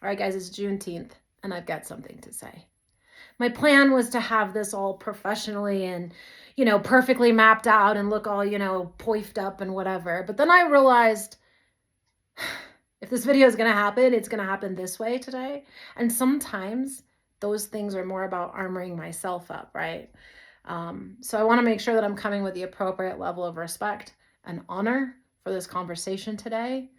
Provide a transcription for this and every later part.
All right, guys, it's Juneteenth, and I've got something to say. My plan was to have this all professionally and, perfectly mapped out and look all, poifed up and whatever. But then I realized if this video is going to happen, it's going to happen this way today. And sometimes those things are more about armoring myself up, right? So I want to make sure that I'm coming with the appropriate level of respect and honor for this conversation today,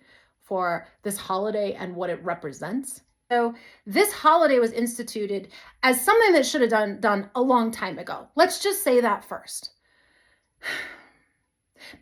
for this holiday and what it represents. So this holiday was instituted as something that should have done a long time ago. Let's just say that first.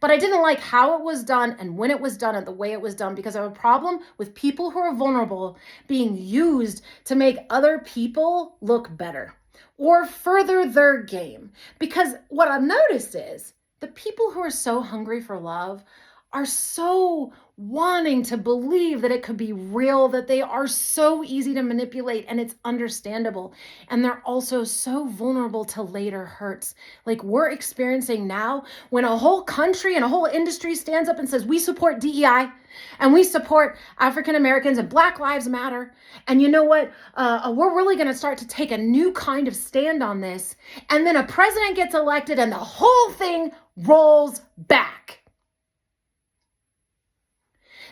But I didn't like how it was done and when it was done and the way it was done, because I have a problem with people who are vulnerable being used to make other people look better or further their game. Because what I've noticed is the people who are so hungry for love are so wanting to believe that it could be real, that they are so easy to manipulate, and it's understandable. And they're also so vulnerable to later hurts like we're experiencing now, when a whole country and a whole industry stands up and says, we support DEI and we support African Americans and Black Lives Matter. And you know what? We're really going to start to take a new kind of stand on this. And then a president gets elected and the whole thing rolls back.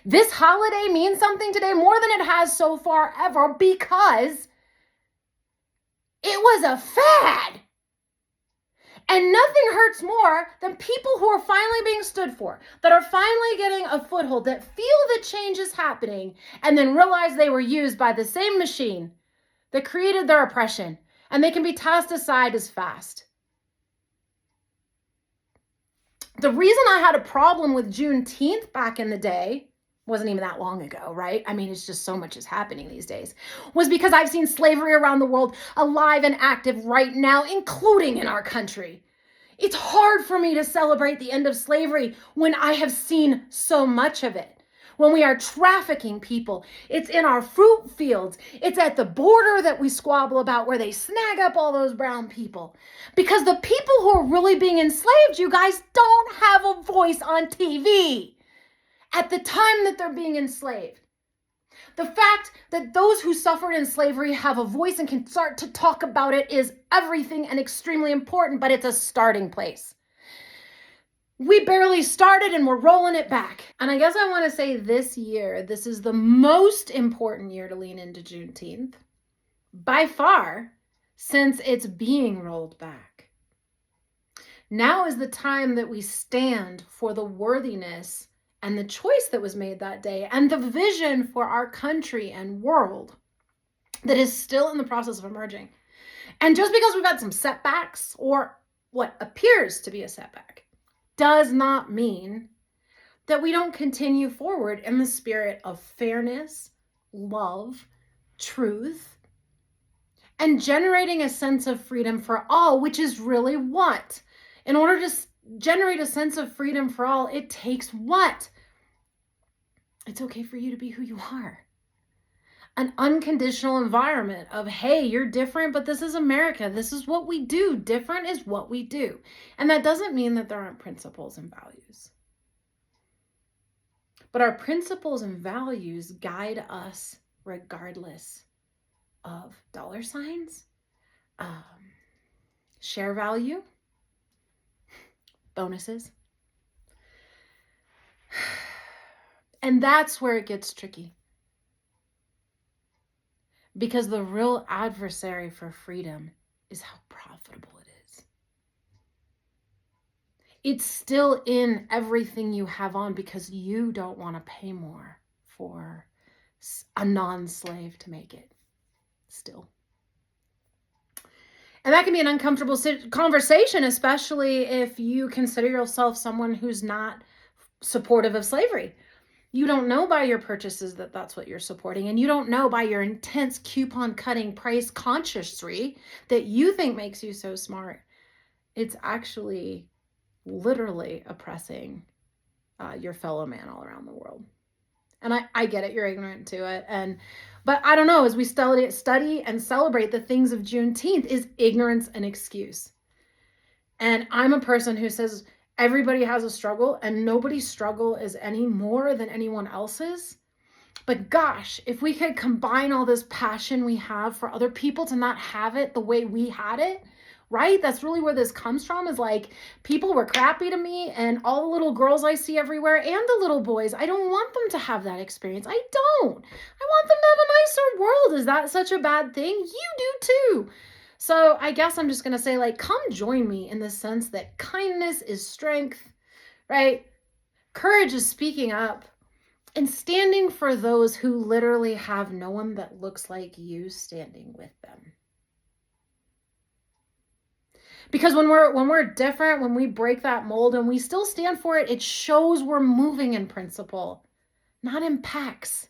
This holiday means something today more than it has so far ever, because it was a fad. And nothing hurts more than people who are finally being stood for, that are finally getting a foothold, that feel that change is happening, and then realize they were used by the same machine that created their oppression, and they can be tossed aside as fast. The reason I had a problem with Juneteenth back in the day, wasn't even that long ago, right? I mean, it's just so much is happening these days, was because I've seen slavery around the world alive and active right now, including in our country. It's hard for me to celebrate the end of slavery when I have seen so much of it. When we are trafficking people, it's in our fruit fields. It's at the border that we squabble about, where they snag up all those brown people. Because the people who are really being enslaved, you guys, don't have a voice on TV at the time that they're being enslaved. The fact that those who suffered in slavery have a voice and can start to talk about it is everything and extremely important, but it's a starting place. We barely started and we're rolling it back. And I guess I want to say this year, this is the most important year to lean into Juneteenth, by far, since it's being rolled back. Now is the time that we stand for the worthiness and the choice that was made that day, and the vision for our country and world that is still in the process of emerging. And just because we've had some setbacks, or what appears to be a setback, does not mean that we don't continue forward in the spirit of fairness, love, truth, and generating a sense of freedom for all, which is really what? In order to generate a sense of freedom for all, it takes what? It's okay for you to be who you are. An unconditional environment of, hey, you're different, but this is America. This is what we do. Different is what we do. And that doesn't mean that there aren't principles and values. But our principles and values guide us regardless of dollar signs, share value, bonuses. And that's where it gets tricky. Because the real adversary for freedom is how profitable it is. It's still in everything you have on, because you don't want to pay more for a non-slave to make it still. And that can be an uncomfortable conversation, especially if you consider yourself someone who's not supportive of slavery. You don't know by your purchases that that's what you're supporting. And you don't know by your intense coupon cutting price consciousry that you think makes you so smart. It's actually literally oppressing your fellow man all around the world. And I get it, you're ignorant to it. But I don't know, as we study and celebrate the things of Juneteenth, is ignorance an excuse? And I'm a person who says everybody has a struggle, and nobody's struggle is any more than anyone else's. But gosh, if we could combine all this passion we have for other people to not have it the way we had it, right? That's really where this comes from, is like, people were crappy to me, and all the little girls I see everywhere and the little boys, I don't want them to have that experience. I don't. I want them to have a nicer world. Is that such a bad thing? You do too. So I guess I'm just going to say, like, come join me in the sense that kindness is strength, right? Courage is speaking up and standing for those who literally have no one that looks like you standing with them. Because when we're different, when we break that mold and we still stand for it, it shows we're moving in principle, not in packs.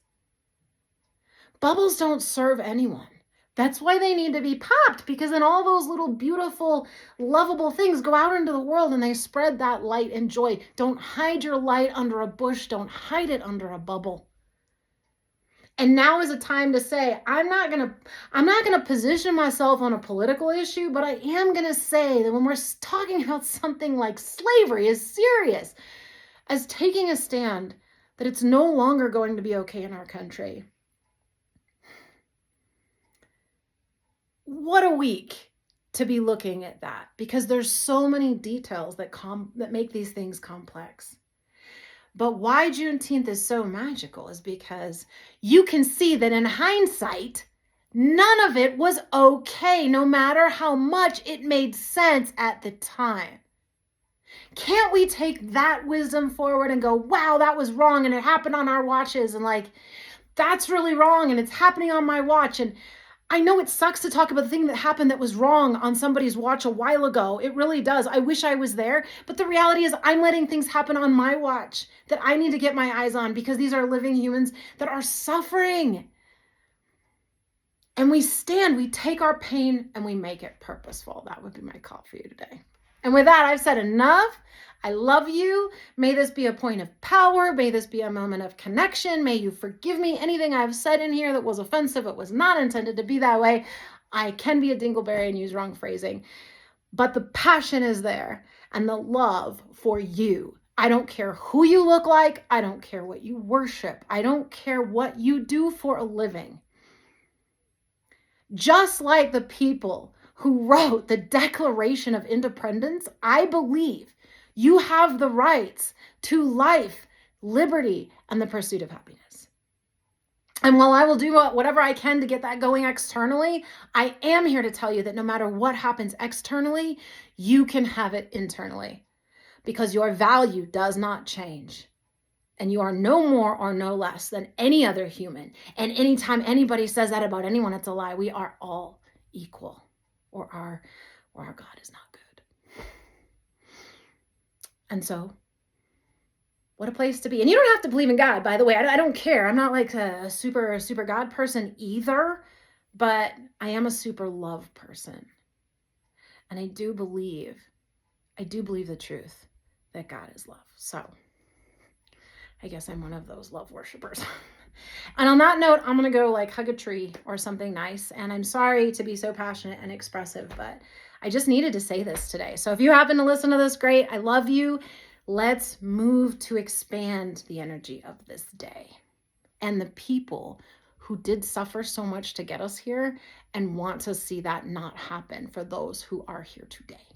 Bubbles don't serve anyone. That's why they need to be popped, because then all those little beautiful, lovable things go out into the world and they spread that light and joy. Don't hide your light under a bush. Don't hide it under a bubble. And now is a time to say, I'm not gonna position myself on a political issue, but I am gonna say that when we're talking about something like slavery as serious as taking a stand, that it's no longer going to be okay in our country. What a week to be looking at that, because there's so many details that make these things complex. But why Juneteenth is so magical is because you can see that in hindsight, none of it was okay, no matter how much it made sense at the time. Can't we take that wisdom forward and go, wow, that was wrong and it happened on our watches, and like, that's really wrong and it's happening on my watch. And I know it sucks to talk about the thing that happened that was wrong on somebody's watch a while ago. It really does. I wish I was there. But the reality is I'm letting things happen on my watch that I need to get my eyes on, because these are living humans that are suffering. And we take our pain and we make it purposeful. That would be my call for you today. And with that, I've said enough. I love you. May this be a point of power. May this be a moment of connection. May you forgive me anything I've said in here that was offensive. It was not intended to be that way. I can be a dingleberry and use wrong phrasing, but the passion is there and the love for you. I don't care who you look like. I don't care what you worship. I don't care what you do for a living. Just like the people who wrote the Declaration of Independence, I believe you have the rights to life, liberty, and the pursuit of happiness. And while I will do whatever I can to get that going externally, I am here to tell you that no matter what happens externally, you can have it internally, because your value does not change. And you are no more or no less than any other human. And anytime anybody says that about anyone, it's a lie. We are all equal, or our God is not good. And so, what a place to be. And you don't have to believe in God, by the way. I don't care. I'm not like a super God person either, but I am a super love person. And I do believe the truth that God is love. So I guess I'm one of those love worshipers. And on that note, I'm going to go like hug a tree or something nice. And I'm sorry to be so passionate and expressive, but I just needed to say this today. So if you happen to listen to this, great. I love you. Let's move to expand the energy of this day and the people who did suffer so much to get us here, and want to see that not happen for those who are here today.